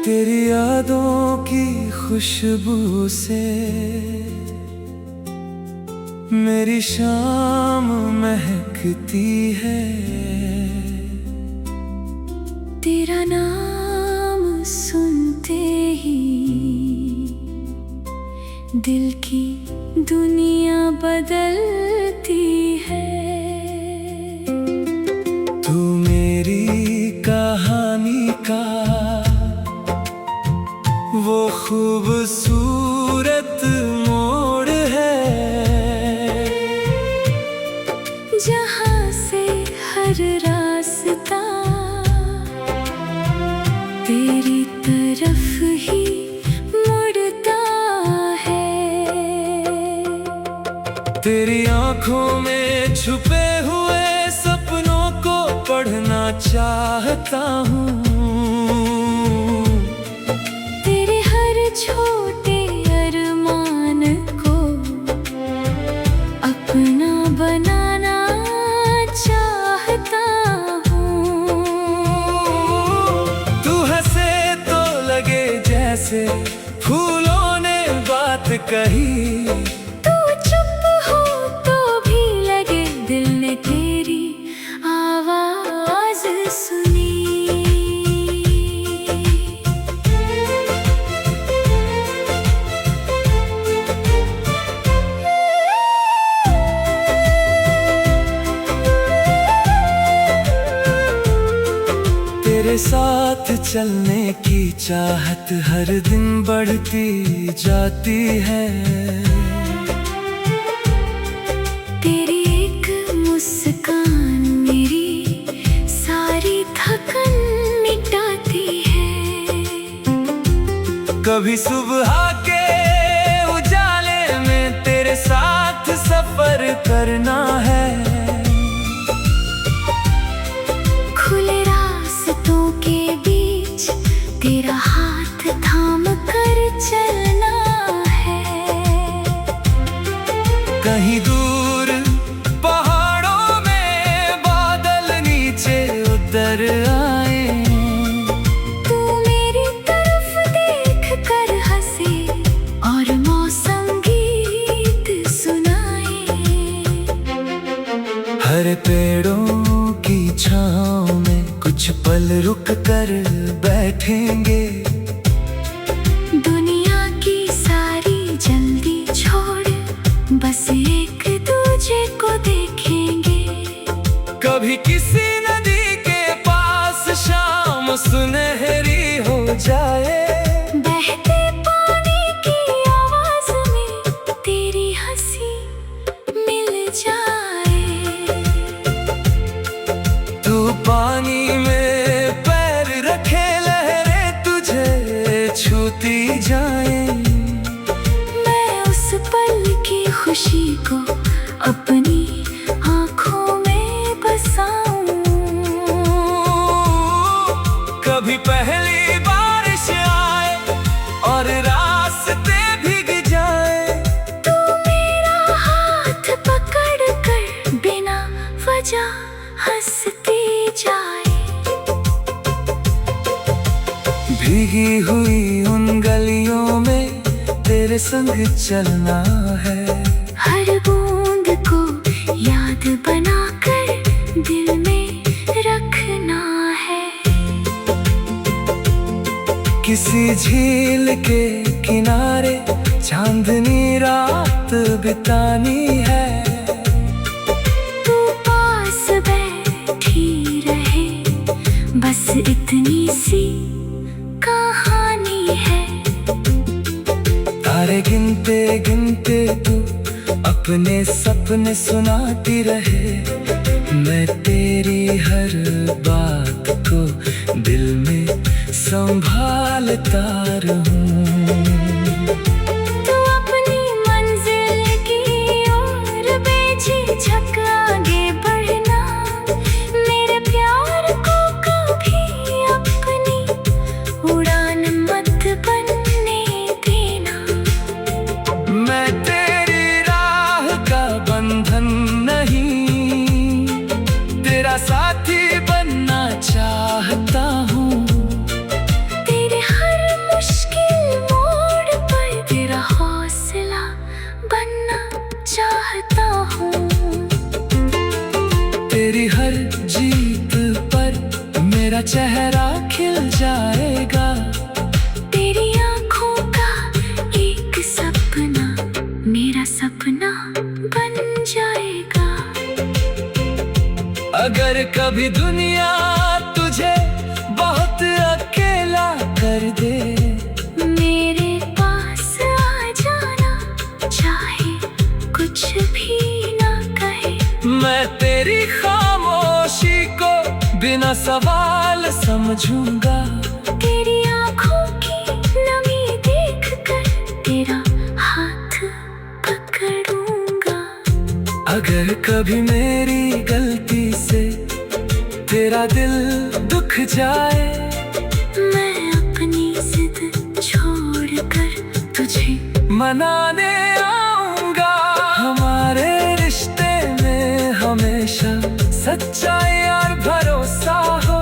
तेरी यादों की खुशबू से मेरी शाम महकती है। तेरा नाम सुनते ही दिल की दुनिया बदलती है। तू मेरी कहानी का वो खूबसूरत मोड़ है, जहाँ से हर रास्ता तेरी तरफ ही मुड़ता है। तेरी आंखों में छुपे हुए सपनों को पढ़ना चाहता हूँ। तेरे हर छोटे अरमान को अपना बनाना चाहता हूँ। तू हंसे तो लगे जैसे फूलों ने बात कही, तू चुप हो तो भी लगे दिल ने तेरी आवाज सुनी। तेरे साथ चलने की चाहत हर दिन बढ़ती जाती है। तेरी एक मुस्कान मेरी सारी थकन मिटाती है। कभी सुबह के उजाले में तेरे साथ सफर करना है। खुले रास्तों के बीच तेरा हाथ थाम कर चलना है। कहीं दूर पहाड़ों में बादल नीचे उतर आए, तू मेरी तरफ देख कर हंसे और मौसम गीत सुनाए। हर पेड़ों की छाँव में कुछ पल रुक कर बैठेंगे। दुनिया की सारी जल्दी छोड़ बस एक दूजे को देखेंगे। कभी किसी नदी के पास शाम सुनहरी हो जाए, बहते पानी की आवाज में तेरी हंसी मिल जाए। तू पानी में पैर रखे लहरें तुझे छूती जाए। मैं उस पल की खुशी को अपनी आँखों में बसाऊं। कभी पहली बारिश आए और रास्ते भीग जाए, तू मेरा हाथ पकड़ कर बिना वजह हंसती जाए। भीगी हुई उन गलियों में तेरे संग चलना है। हर बूंद को याद बनाकर दिल में रखना है। किसी झील के किनारे चांदनी रात बितानी है। तू पास बैठी रहे बस इतनी सी कहानी है। तारे गिनते गिनते तू अपने सपने सुनाती रहे। मैं तेरी हर बात को दिल में संभालता रहूं। तू अपनी मंजिल की ओर बेझिझक आगे बढ़ना। मेरे प्यार को कभी अपनी उड़ान मत बनने देना। मैं तेरी राह का बंधन नहीं, तेरा साथी बनना चाहता हूँ। तेरे हर तेरी हर जीत पर मेरा चेहरा खिल जाएगा। तेरी आँखों का एक सपना मेरा सपना बन जाएगा। अगर कभी दुनिया तुझे बहुत अकेला कर दे, मेरे पास आ जाना, चाहे कुछ भी ना कहे। मैं तेरी खामोशी को बिना सवाल समझूंगा। तेरी आँखों की नमी देखकर तेरा हाथ पकड़ूंगा। अगर कभी मेरी गलती से तेरा दिल दुख जाए, मैं अपनी जिद छोड़कर तुझे मनाने आऊंगा। हमारे रिश्ते में हमेशा सच्चाई और भरोसा हो।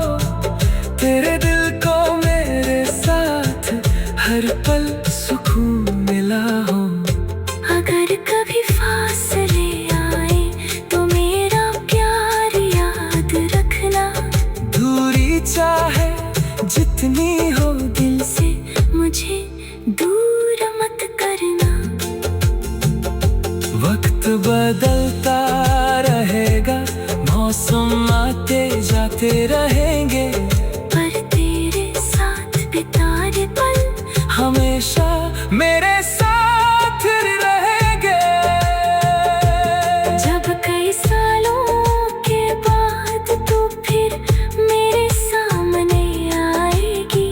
तेरे दिल को मेरे साथ हर पल सुकून मिला हो। अगर कभी फासले आए तो मेरा प्यार याद रखना। दूरी चाहे जितनी हो, दिल से मुझे दूर मत करना। वक्त बदलता रहेगा, मौसम आते जाते रहेंगे, पर तेरे साथ बिताए पल हमेशा मेरे साथ रहेंगे। जब कई सालों के बाद तू फिर मेरे सामने आएगी,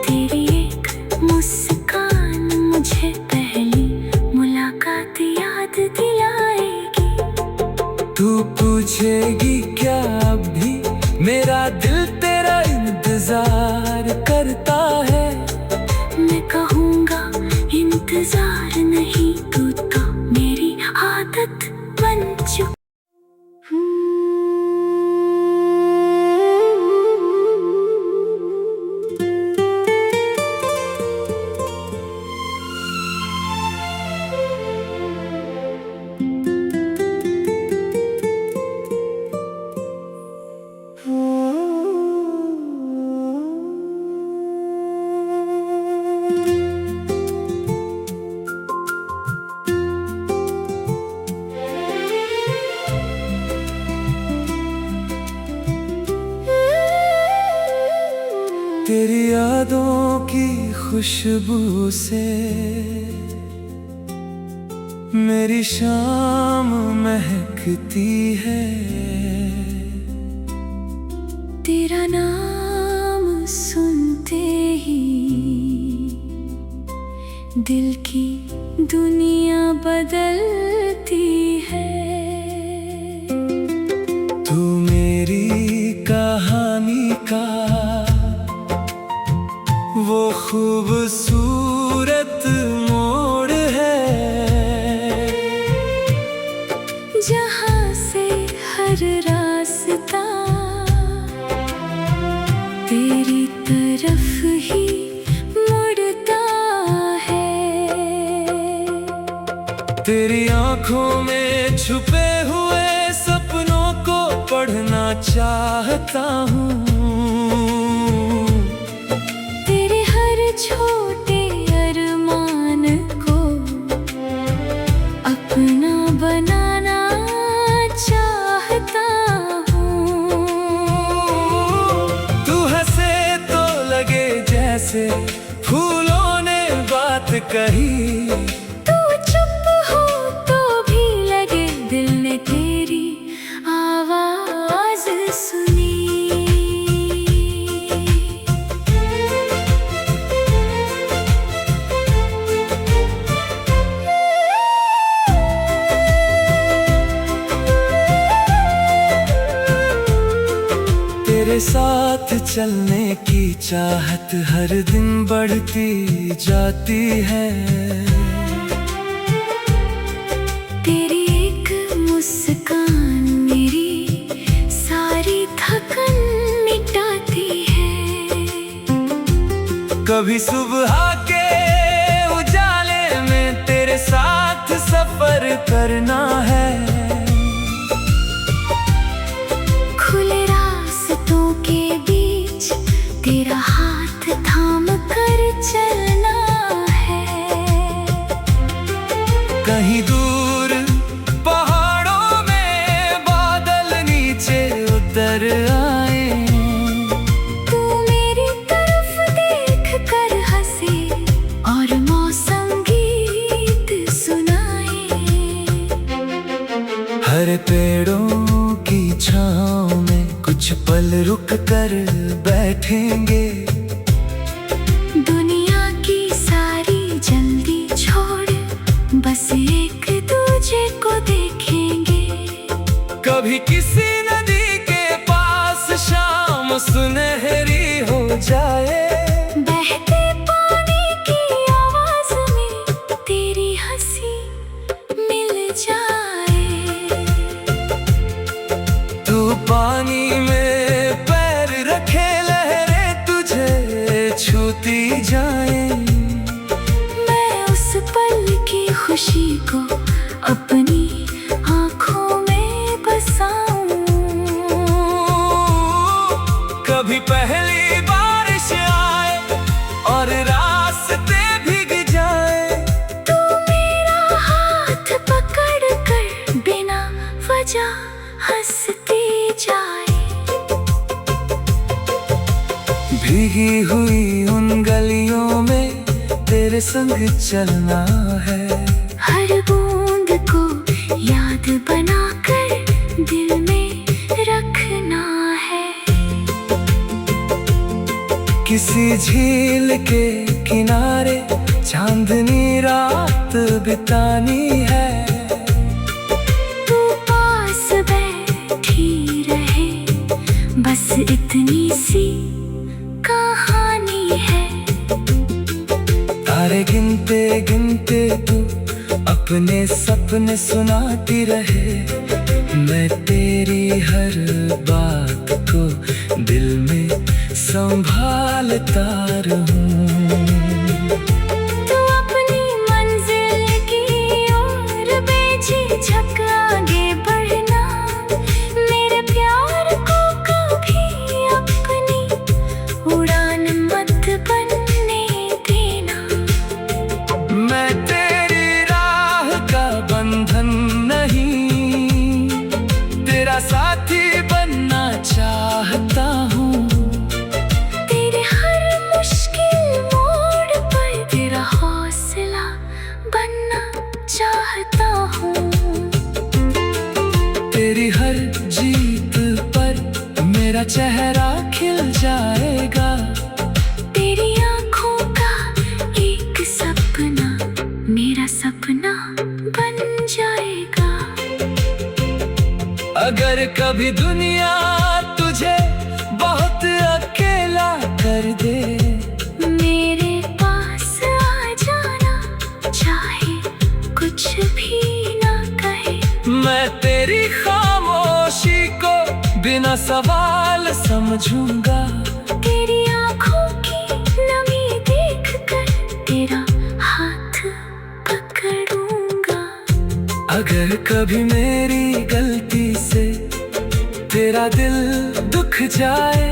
तेरी एक मुस्कान मुझे पहली मुलाकात याद दिलाएगी। तू पूछेगी क्या अब भी मेरा दिल तेरा इंतजार करता है। मैं कहूँगा इंतजार नहीं, तू तो मेरी आदत बन चुकी। तेरी यादों की खुशबू से मेरी शाम महकती है। तेरा नाम सुनते ही दिल की दुनिया बदलती है। तू मेरी कहानी का वो खूबसूरत मोड़ है, जहाँ से हर रास्ता तेरी तरफ ही मुड़ता है। तेरी आंखों में छुपे हुए सपनों को पढ़ना चाहता हूँ। तेरे हर छोटे अरमान को अपना बनाना चाहता हूँ। तू हंसे तो लगे जैसे फूलों ने बात कही। तू चुप हो तो भी लगे दिल ने तेरी आवाज सुनी। तेरे साथ चलने की चाहत हर दिन बढ़ती जाती है। तेरी एक मुस्कान मेरी सारी थकन मिटाती है। कभी सुबह के उजाले में तेरे साथ सफर करना है। पेड़ों की छाँव में कुछ पल रुक कर बैठेंगे। दुनिया की सारी जल्दी छोड़ बस एक दूजे को देखेंगे। कभी किसी नदी के पास शाम सुनहरी हो जाए, बहते पानी की आवाज में तेरी हंसी मिल जाए। तू पानी में पैर रखे लहरें तुझे छूती जाए। मैं उस पल की खुशी को अपनी आँखों में बसाऊं। कभी पहली बारिश आए और रास्ते भीग जाए, तू मेरा हाथ पकड़ कर बिना वजह हंसती जाए। भीगी हुई उन गलियों में तेरे संग चलना है। हर बूंद को याद बनाकर दिल में रखना है। किसी झील के किनारे चांदनी रात बितानी है। तू पास बैठी रहे बस इतनी सी कहानी है। तारे गिनते गिनते तू अपने सपने सुनाती रहे। मैं तेरी हर बात को दिल में संभालता रहूं। तू अपनी मंजिल की ओर बेझिझक आगे बढ़ना। मेरे प्यार को कभी अपनी उड़ान मत बनने देना। मैं तेरी राह का बंधन नहीं, तेरा साथी बनना चाहता हूँ। तेरे हर मुश्किल मोड़ पर तेरा हौसला बनना चाहता हूँ। तेरी हर जीत पर मेरा चेहरा खिल जाएगा। तेरी आँखों का एक सपना मेरा सपना बन जाएगा। अगर कभी दुनिया तुझे बहुत अकेला कर दे, मेरे पास आ जाना चाहे कुछ भी ना कहे। मैं तेरी खामोशी को बिना सवाल समझूंगा। तेरी आँखों की नमी देखकर तेरा हाथ पकड़ूंगा। अगर कभी मेरी गलती से तेरा दिल दुख जाए,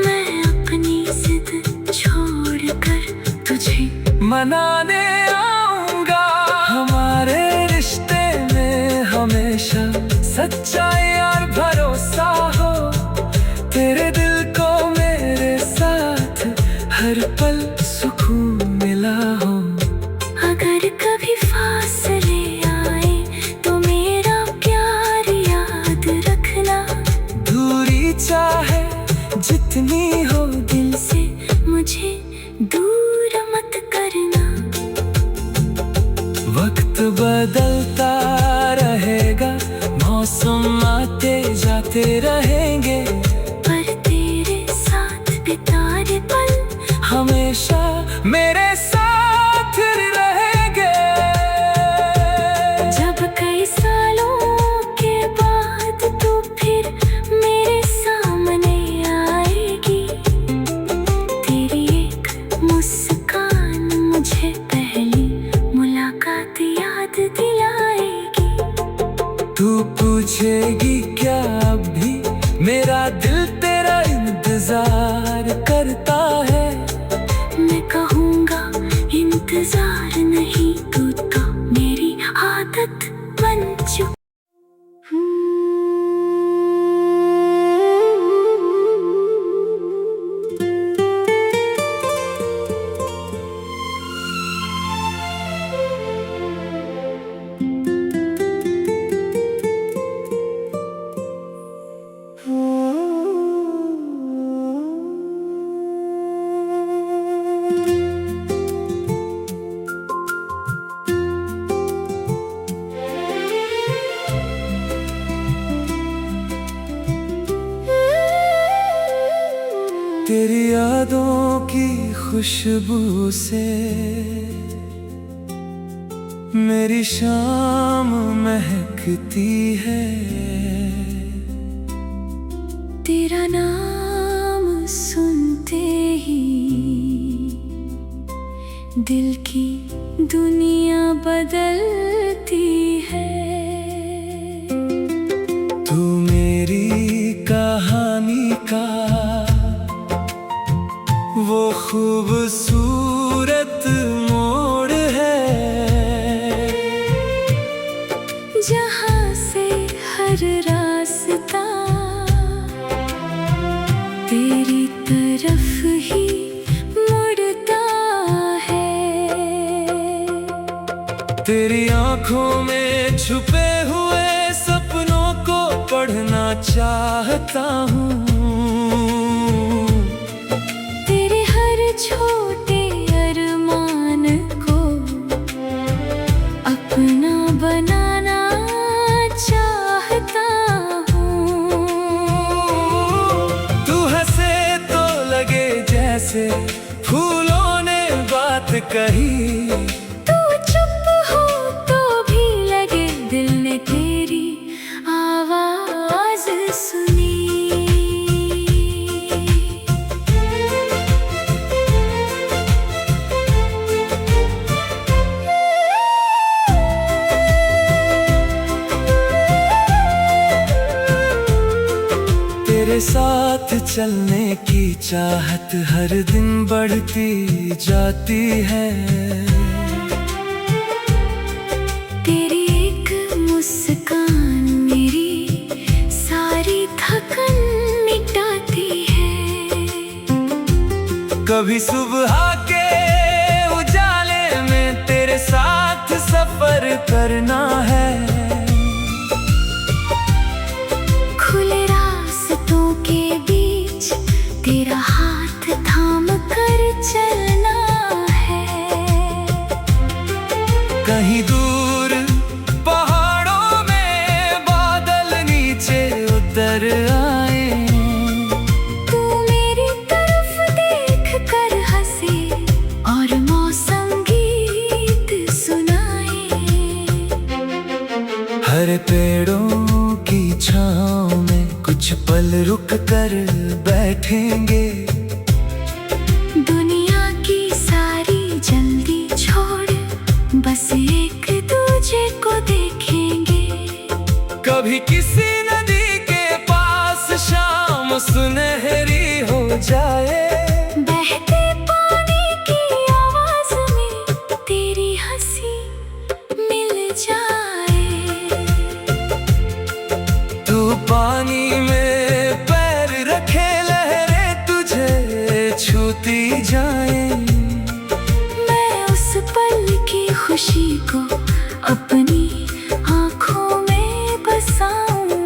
मैं अपनी जिद छोड़कर तुझे मनाने आऊंगा। हमारे रिश्ते में हमेशा सच्चाई और भरोसा हो। तेरे दिल को मेरे साथ हर पल सुकून मिला हो। अगर कभी फासले आए तो मेरा प्यार याद रखना। दूरी चाहे जितनी हो दिल से मुझे दूर मत करना। वक्त बदलता रहेगा, मौसम आते जाते रहेंगे, पर तेरे साथ बिताए पल हमेशा मेरे साथ रहेंगे। जब कई सालों के बाद तू फिर मेरे सामने आएगी। तेरी एक मुस्कान मुझे पहली मुलाकात याद दिलाएगी। तू पूछेगी क्या अब भी मेरा दिल तेरा इंतजार करता है। मैं कहूँगा इंतजार नहीं, तू तो मेरी आदत बन चुकी। तेरी यादों की खुशबू से मेरी शाम महकती है। तेरा नाम सुनते ही दिल की दुनिया बदलती है। तू मेरी कहानी का वो खूबसूरत मोड़ है, जहाँ से हर रास्ता तेरी तरफ ही मुड़ता है। तेरी आंखों में छुपे हुए सपनों को पढ़ना चाहता हूँ। तेरे हर छोटे अरमान को अपना बनाना चाहता हूँ। तू हंसे तो लगे जैसे फूलों ने बात कही। तू चुप हो तो भी लगे दिल ने तेरी आवाज सुनी। तेरे साथ चलने की चाहत हर दिन बढ़ती जाती है। तेरी एक मुस्कान मेरी सारी थकन मिटाती है। कभी सुबह के उजाले में तेरे साथ सफर करना है। खुले रास्तों के बीच तेरा हाथ थाम कर चलना है। कहीं दूर पहाड़ों में बादल नीचे उतर आए। तू मेरी तरफ देख कर हंसे और मौसम गीत सुनाए। हरे पेड़ों की छाँव में कुछ पल रुक कर बैठेंगे। दुनिया की सारी जल्दी छोड़ बस एक दूजे को देखेंगे। कभी किसी नदी के पास शाम सुनहरी हो जाए। बहते पानी की आवाज में तेरी हंसी मिल जाए। तू पानी में पैर रखे लहरें तुझे छूती जाए। मैं उस पल की खुशी को अपनी आँखों में बसाऊं।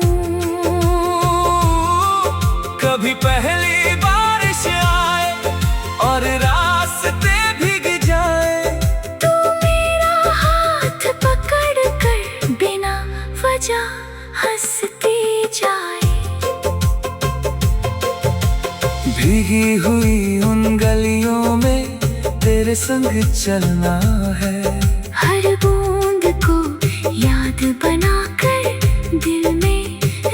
कभी पहली बारिश आए और रास्ते भीग जाए। तू मेरा हाथ पकड़ कर बिना वजह हंसती जाए। भीगी हुई उन गलियों में तेरे संग चलना है। हर बूंद को याद बनाकर दिल में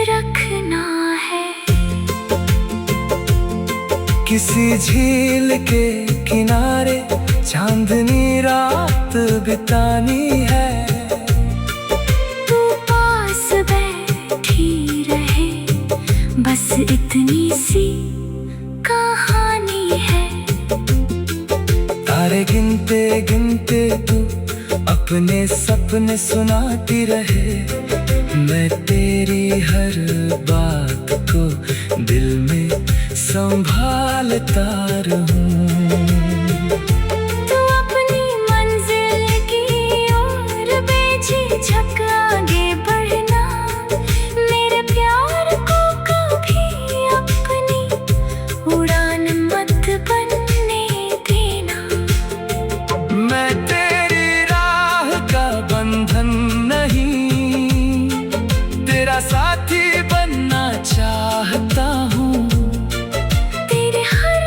रखना है। किसी झील के किनारे चांदनी रात बितानी है। तू पास बैठी रहे बस इतनी सी कहानी है। तारे गिनते गिनते तू अपने सपने सुनाती रहे। मैं तेरी हर बात को दिल में संभालता रहूं। तू अपनी मंजिल की ओर बेझिझक आगे बढ़ना। मेरे प्यार को कभी अपनी उड़ान मत बनने देना। मैं तेरी राह का बंधन नहीं, तेरा साथी बनना चाहता हूँ। तेरे हर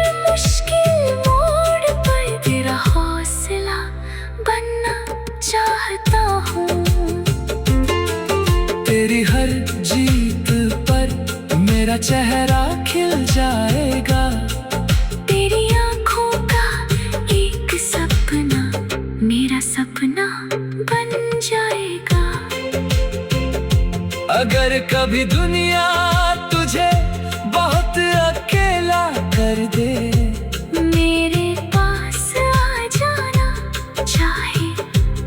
तेरा चेहरा खिल जाएगा। तेरी आँखों का एक सपना मेरा सपना बन जाएगा। अगर कभी दुनिया तुझे बहुत अकेला कर दे, मेरे पास आ जाना, चाहे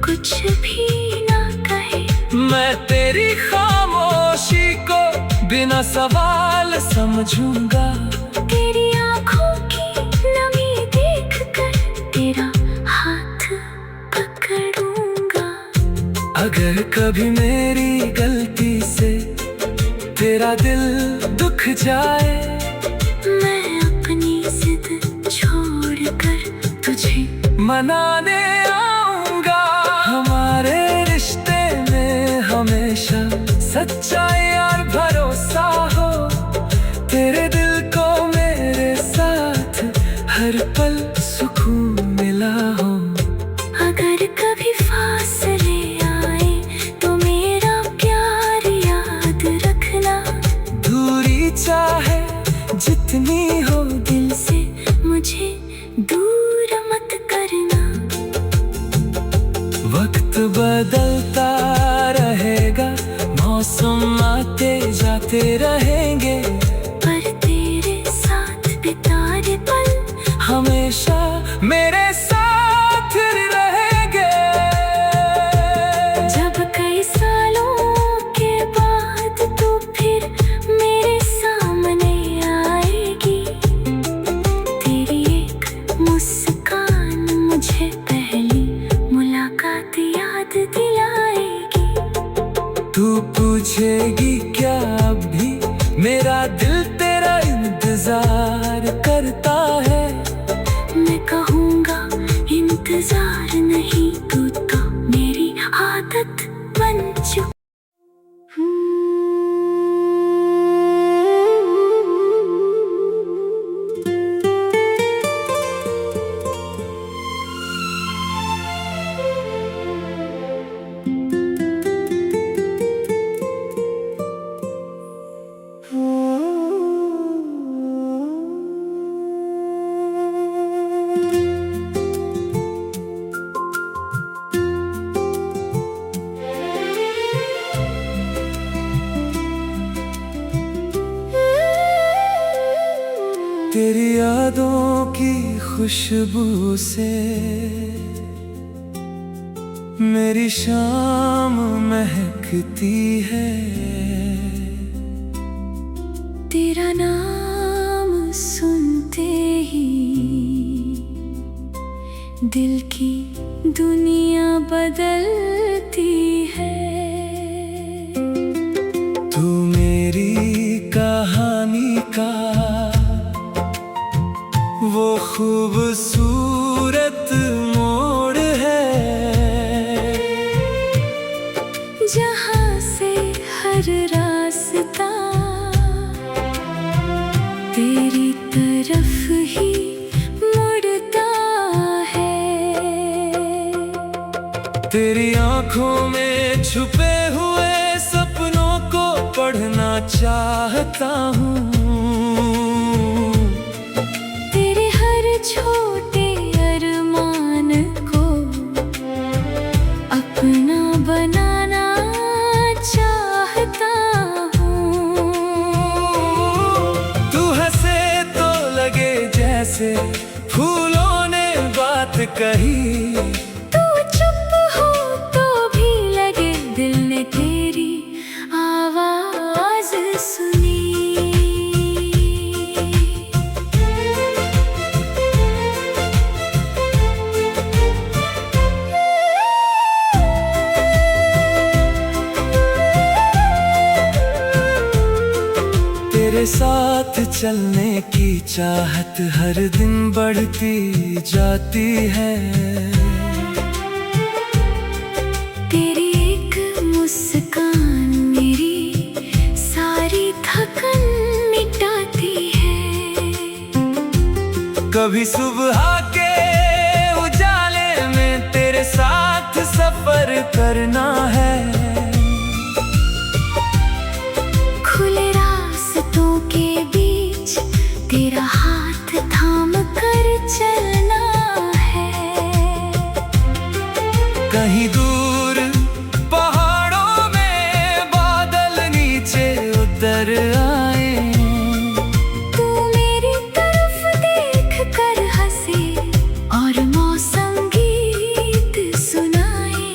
कुछ भी ना कहे। मैं तेरी खामोशी को बिना सवाल समझूंगा। तेरी आँखों की नमी देखकर तेरा हाथ पकड़ूंगा। अगर कभी मेरी गलती से तेरा दिल दुख जाए, मैं अपनी जिद छोड़कर तुझे मनाने आऊंगा। हमारे रिश्ते में हमेशा सच्चाई और भरोसा हो। तेरे दिल को मेरे साथ हर पल सुकून मिला हो। अगर कभी फासले आए तो मेरा प्यार याद रखना। दूरी चाहे जितनी हो, दिल से मुझे दूर मत करना। वक्त बदलता रहेगा, मौसम आते जाते रहेंगे, पर तेरे साथ बिताए पल हमेशा मेरे साथ रहेंगे। जब कई सालों के बाद तू फिर मेरे सामने आएगी, तेरी एक मुस्कान मुझे पहली मुलाकात याद दिलाएगी। तू पूछेगी क्या अब भी मेरा दिल तेरा इंतजार करता है। मैं कहूँगा इंतजार नहीं, तू तो मेरी आदत बन चुकी। तेरी यादों की खुशबू से मेरी शाम महकती है। तेरा नाम सुनते ही दिल की दुनिया बदलती है। तू मेरी कहानी का वो खूबसूरत मोड़ है, जहाँ से हर रास्ता तेरी तरफ ही मुड़ता है। तेरी आंखों में छुपे हुए सपनों को पढ़ना चाहता हूँ। छोटे अरमान को अपना बनाना चाहता हूँ। तू हंसे तो लगे जैसे फूलों ने बात कही। तू चुप हो तो भी लगे दिल ने तेरी आवाज सुनी। तेरे साथ चलने की चाहत हर दिन बढ़ती जाती है। तेरी एक मुस्कान मेरी सारी थकन मिटाती है। कभी सुबह के उजाले में तेरे साथ सफर करना है। खुले रास्तों के तेरा हाथ थाम कर चलना है। कहीं दूर पहाड़ों में बादल नीचे उतर आए, तू मेरी तरफ देख कर हंसे और मौसम गीत सुनाए।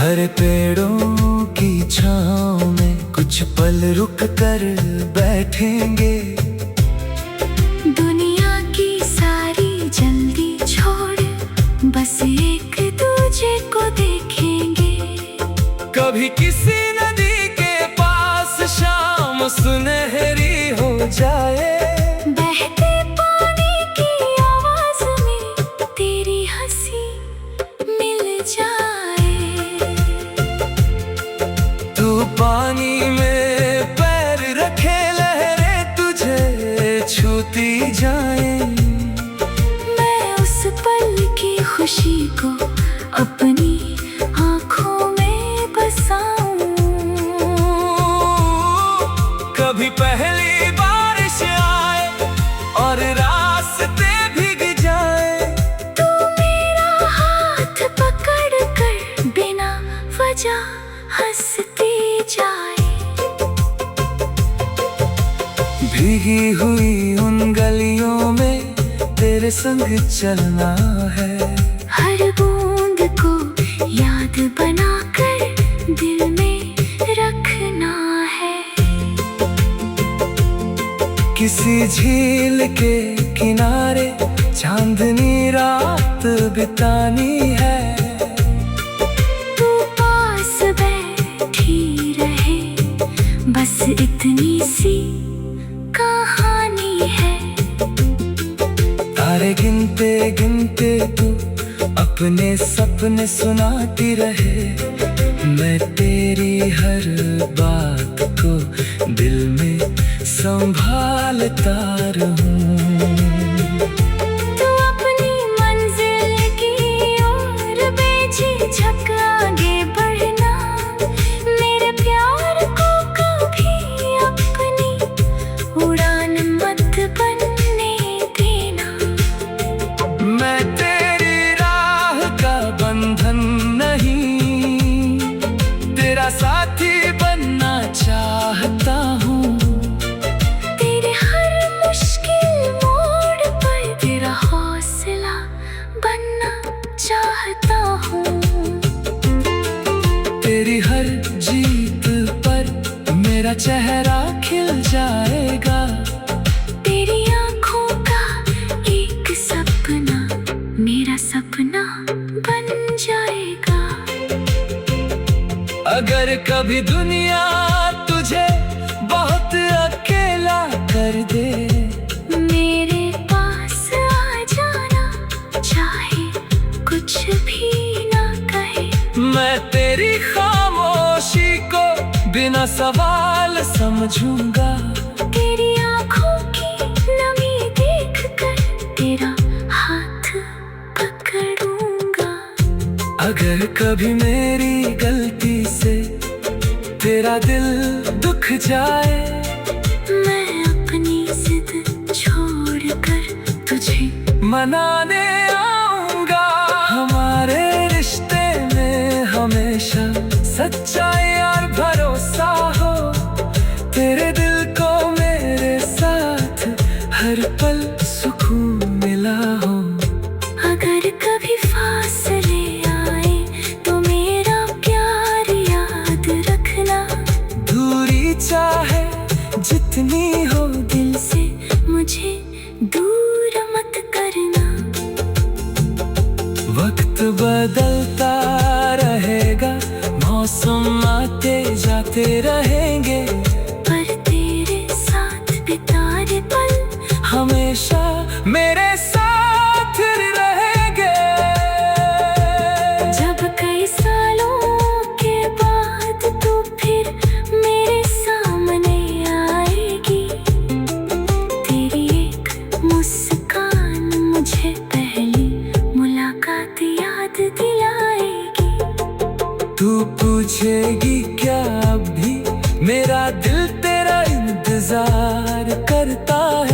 हरे पेड़ों की छाँव में कुछ पल रुक कर बैठेंगे, दुनिया की सारी जल्दी छोड़ बस एक दूजे को देखेंगे। कभी किसी नदी के पास शाम सुनहरी हो जाए, बहते पानी की आवाज में तेरी हंसी मिल जाए। तू पानी में पैर रखे लहरें तुझे छूती जाए। मैं उस पल की खुशी को अपनी आँखों में बसाऊं। कभी पहली बारिश आए और रास्ते भीग जाए, तू मेरा हाथ पकड़ कर बिना वजह हंसती जाए। भीगी हुई उन गलियों में तेरे संग चलना है। हर बूंद को याद बनाकर दिल में रखना है। किसी झील के किनारे चांदनी रात बितानी है। तू पास बैठी रहे बस इतनी सी कहानी है। तारे गिनते गिनते तू अपने सपने सुनाती रहे, मैं तेरी हर बात को दिल में संभालता रहूं। तू अपनी मंजिल की ओर बेझिझक आगे बढ़ना, मेरे प्यार को कभी अपनी उड़ान मत बनने देना। मैं तेरी राह का बंधन नहीं, तेरा साथी बनना चाहता हूँ। तेरे हर मुश्किल मोड़ पर तेरा हौसला बनना चाहता हूँ। तेरी हर जीत पर मेरा चेहरा खिल जाएगा। तेरी आँखों का एक सपना मेरा सपना बन जाएगा। अगर कभी दुनिया तुझे बहुत अकेला कर दे, मेरे पास आ जाना चाहे कुछ भी ना कहे। मैं तेरी खामोशी को बिना सवाल समझूंगा। तेरी आँखों की नमी देख कर तेरा हाथ पकड़ूंगा। अगर कभी मेरी गलती से तेरा दिल दुख जाए, मैं अपनी जिद छोड़कर तुझे मनाने आऊंगा। हमारे रिश्ते में हमेशा सच्चाई और भरोसा हो, तेरे दिल को मेरे साथ हर पल सुकून मिला हो। अगर कभी फासले आए तो मेरा प्यार याद रखना। दूरी चाहे जितनी हो दिल से मुझे दूर मत करना। वक्त बदलता रहेगा, मौसम आते जाते रहेंगे, पर तेरे साथ बिताए पल हमेशा मेरे साथ रहेंगे। जब कई सालों के बाद तू फिर मेरे सामने आएगी, तेरी एक मुस्कान मुझे पहली मुलाकात याद दिलाएगी। तू पूछेगी क्या अब भी मेरा दिल तेरा इंतजार कर करता